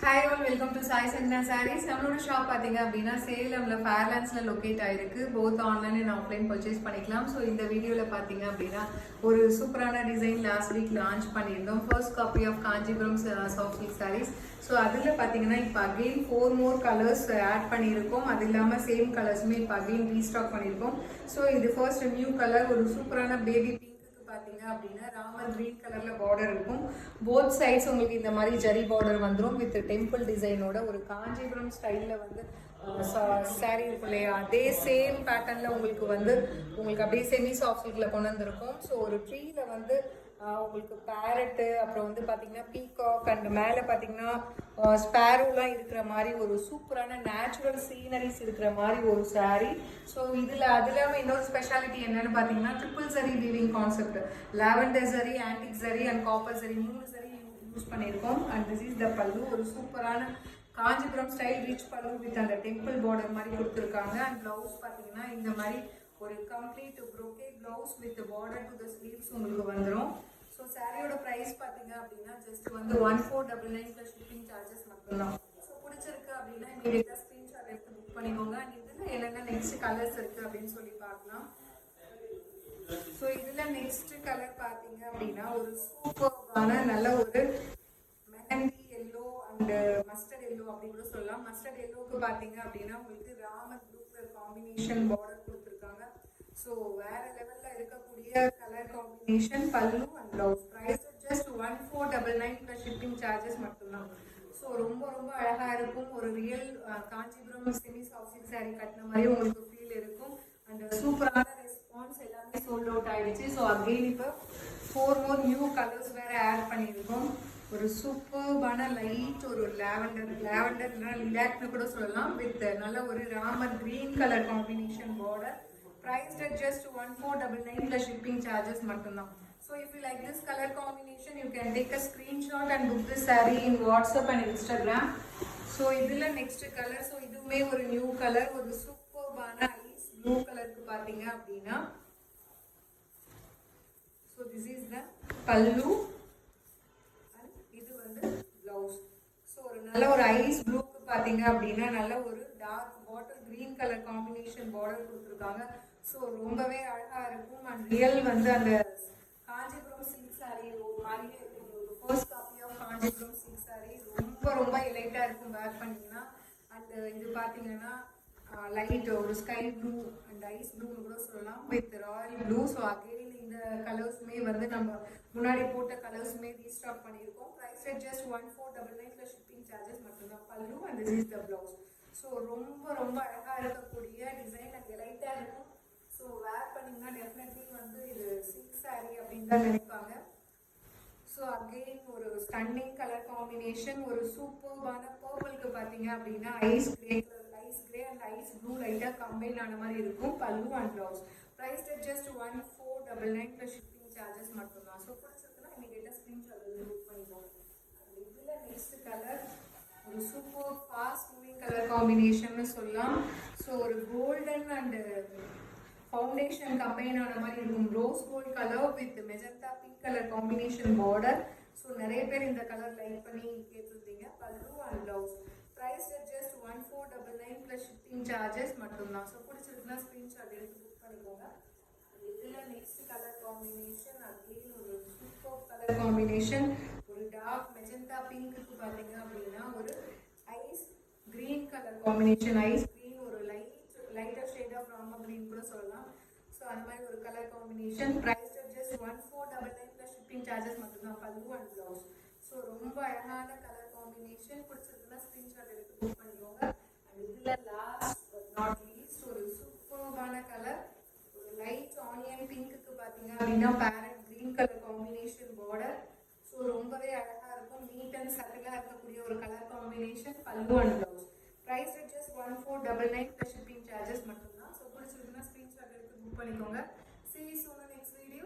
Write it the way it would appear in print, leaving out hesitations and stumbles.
Hi all, welcome to Sai Sangna Sarees. நம்மளோட shop பார்த்தீங்க அப்படின்னா சேலம்ல ஃபேர்லாண்ட்ஸ்ல லொக்கேட் ஆயிருக்கு. Both online and offline purchase பண்ணிக்கலாம். ஸோ இந்த வீடியோவில் பார்த்தீங்க அப்படின்னா ஒரு சூப்பரான டிசைன் லாஸ்ட் வீக் லான்ச் பண்ணியிருந்தோம். First copy of Kanchipuram soft silk saris. So அதில் பார்த்தீங்கன்னா இப்போ அகெயின் 4 more கலர்ஸ் ஆட் பண்ணியிருக்கோம். அது இல்லாமல் சேம் கலர்ஸுமே இப்போ அகெயின் ரீஸ்டாக் பண்ணியிருக்கோம். ஸோ இது ஃபர்ஸ்ட் நியூ கலர், ஒரு சூப்பரான பேபி பார்த்தீங்க அப்படின்னா ராமர் கிரீன் கலர்ல பார்டர் இருக்கும். போத் சைட்ஸ் உங்களுக்கு இந்த மாதிரி ஜரி பார்டர் வந்துடும் வித் டெம்பிள் டிசைனோட. ஒரு காஞ்சிபுரம் ஸ்டைலில் வந்து சாரீ இருக்கும் இல்லையா, அதே சேம் பேட்டர்னில் உங்களுக்கு அப்படியே செமி சாஃப்ட் சில்கில் கொண்டு வந்திருக்கும். ஸோ ஒரு ட்ரீல வந்து உங்களுக்கு பேரட்டு, அப்புறம் வந்து பார்த்தீங்கன்னா பீகாக், அண்ட் மேலே பார்த்தீங்கன்னா ஸ்பேரோலாம் இருக்கிற மாதிரி ஒரு சூப்பரான நேச்சுரல் சீனரிஸ் இருக்கிற மாதிரி ஒரு சாரீ. ஸோ இதில் அது இல்லாமல் இன்னொரு ஸ்பெஷாலிட்டி என்னென்னு பார்த்தீங்கன்னா ட்ரிபிள் சரி வீவிங் கான்செப்ட். லாவெண்டர் சரி, ஆன்டிக் சரி அண்ட் காப்பர் சரி 3 சரி யூஸ் பண்ணியிருக்கோம். அண்ட் திஸ் இஸ் த பல்லு. ஒரு சூப்பரான காஞ்சிபுரம் ஸ்டைல் ரிச் பல்லு வித் அந்த டெம்பிள் பார்டர் மாதிரி கொடுத்துருக்காங்க. அண்ட் ப்ளவுஸ் பார்த்தீங்கன்னா இந்த மாதிரி ஒரு complete brocade blouse with border to the sleeves உங்களுக்கு வந்துடும். ஸோ சாரியோட ப்ரைஸ் பார்த்தீங்க அப்படின்னா ஜஸ்ட் வந்து 1499 ப்ளஸ் ஷிப்பிங் சார்ஜஸ் மட்டும்தான். ஸோ பிடிச்சிருக்கு அப்படின்னா இமீடியட்டாக ஸ்க்ரீன்ஷாட் எடுத்து புக் பண்ணிக்கோங்க. அண்ட் இதில் என்னென்ன நெக்ஸ்ட் கலர்ஸ் இருக்குது அப்படின்னு சொல்லி பார்க்கலாம். ஸோ இதில் நெக்ஸ்ட் கலர் பார்த்தீங்க அப்படின்னா ஒரு சூப்பரான நல்ல ஒரு mehndi yellow and mustard yellow அப்படி கூட சொல்லலாம். மஸ்டர்ட் எல்லோவுக்கு பார்த்தீங்க அப்படின்னா உங்களுக்கு Ramar blue colour combination border கொடுத்துருக்காங்க. ஸோ வேற லெவலில் இருக்கக்கூடிய colour combination, pallu and blouse. Price just 1499 plus shipping charges மட்டும்தான். ஸோ ரொம்ப ரொம்ப அழகாக இருக்கும். ஒரு real Kanchipuram semi soft silk sari கட்டின மாதிரி உங்களுக்கு ஃபீல் இருக்கும். அண்ட் சூப்பரான ரெஸ்பான்ஸ், எல்லாமே சோல்ட் அவுட் ஆயிடுச்சு. ஸோ அகெயின் இப்போ 4 more நியூ கலர்ஸ் வேற ஆட் பண்ணியிருக்கோம். ஒரு சூப்பர்பான லைட் ஒரு லாவெண்டர் லிலாக்னு கூட சொல்லலாம், வித் நல்ல ஒரு Ramar green colour combination border. Priced at just 1499 plus shipping charges மட்டும்தான். So if you like this color combination, you can take a screenshot and book this saree in WhatsApp and Instagram. So இதுல next color, so இதுவுமே ஒரு new color, ஒரு சூப்பர்பான ice blue கலருக்கு பார்த்தீங்க அப்படின்னா. So this is the pallu and இது வந்து blouse. So ஒரு நல்ல ஒரு ஐஸ் ப்ளூக்கு பார்த்தீங்க அப்படின்னா நல்ல ஒரு dark water green colour combination border கொடுத்துருக்காங்க. ஸோ ரொம்பவே அழகாக இருக்கும். அண்ட் ரியல் வந்து அந்த காஞ்சிபுரம் சில்க் சாரீ ஒரு மாதிரியே இருக்கும். ஒரு first copy of Kanchipuram silk sari ரொம்ப ரொம்ப எலைட்டாக இருக்கும் வேர் பண்ணிங்கன்னா. அண்ட் இது பார்த்தீங்கன்னா லைட் ஒரு ஸ்கை ப்ளூ அண்ட் ஐஸ் ப்ளூன்னு கூட சொல்லலாம், with royal blue. So again இந்த கலர்ஸுமே வந்து நம்ம முன்னாடி போட்ட கலர்ஸுமே ரீஸ்டாக் பண்ணியிருக்கோம். Price just 1499 plus shipping charges மட்டும்தான். Pallu and this is the blouse. So ரொம்ப ரொம்ப அழகாக இருக்கக்கூடிய டிசைன் அண்ட் எலைட்டாக இருக்கும். ஸோ வேர் பண்ணிங்கன்னா டெஃபினெட்லி வந்து இது சில்க் சாரீ அப்படின்னு தான் நினைப்பாங்க. ஸோ அகெயின் ஒரு ஸ்டன்னிங் கலர் காம்பினேஷன், ஒரு சூப்பர்பான பர்பிளுக்கு பார்த்தீங்க அப்படின்னா ice grey and ice blue லைட்டாக கம்பைன் ஆன மாதிரி இருக்கும். Pallu and blouse. Price just 1499 plus shipping charges மட்டும்தான். ஸோ பிடிச்சிருக்குன்னா இமீடியட்டாக ஸ்க்ரீன்ஷாட் புக் பண்ணிக்கோங்க. இதில் நெக்ஸ்ட் கலர் ஒரு super fast moving colour combination சொல்லலாம். ஸோ ஒரு கோல்டன் அண்ட் ஃபவுண்டேஷன் கம்பைன் ஆன மாதிரி இருக்கும். Rose gold colour with magenta pink colour combination border. So நிறைய பேர் இந்த கலர் லைக் பண்ணி கேட்டிருந்தீங்க. Pallu and blouse. Price just 1499 plus shipping charges மட்டும்தான். ஸோ பிடிச்சிருக்குன்னா ஸ்க்ரீன்ஷாட் எடுத்து புக் பண்ணிக்கோங்க. இதில் நெக்ஸ்ட் கலர் காம்பினேஷன் அகெயின் ஒரு சூப்பர் கலர் காம்பினேஷன், ஒரு டார்க் மெஜந்தா பிங்க்கு பார்த்தீங்க அப்படின்னா ஒரு ice green colour combination. Ice green ஒரு lighter shade of Ramar green கூட சொல்லலாம். ஸோ அந்த மாதிரி ஒரு colour combination. Price just 1499 plus shipping charges மட்டும்தான். Pallu and blouse. ஸோ ரொம்ப அழகான கலர் காம்பினேஷன். பிடிச்சிருக்குன்னா ஸ்க்ரீன்ஷாட் எடுத்து புக் பண்ணிக்கோங்க. அண்ட் இதில் லாஸ்ட் பட் நாட் லீஸ்ட் ஒரு சூப்பர்பான கலர், ஒரு லைட் ஆனியன் பிங்க்குக்கு பார்த்தீங்க அப்படின்னா parrot green colour combination border. So ரொம்பவே அழகாக இருக்கும். நீட் அண்ட் சட்டிலாக இருக்கக்கூடிய ஒரு colour combination. Pallu and blouse. Price just 1499 plus shipping charges மட்டும்தான். ஸோ பிடிச்சிருக்குன்னா ஸ்க்ரீன்ஷாட் எடுத்து புக் பண்ணிக்கோங்க. See you soon in the next video.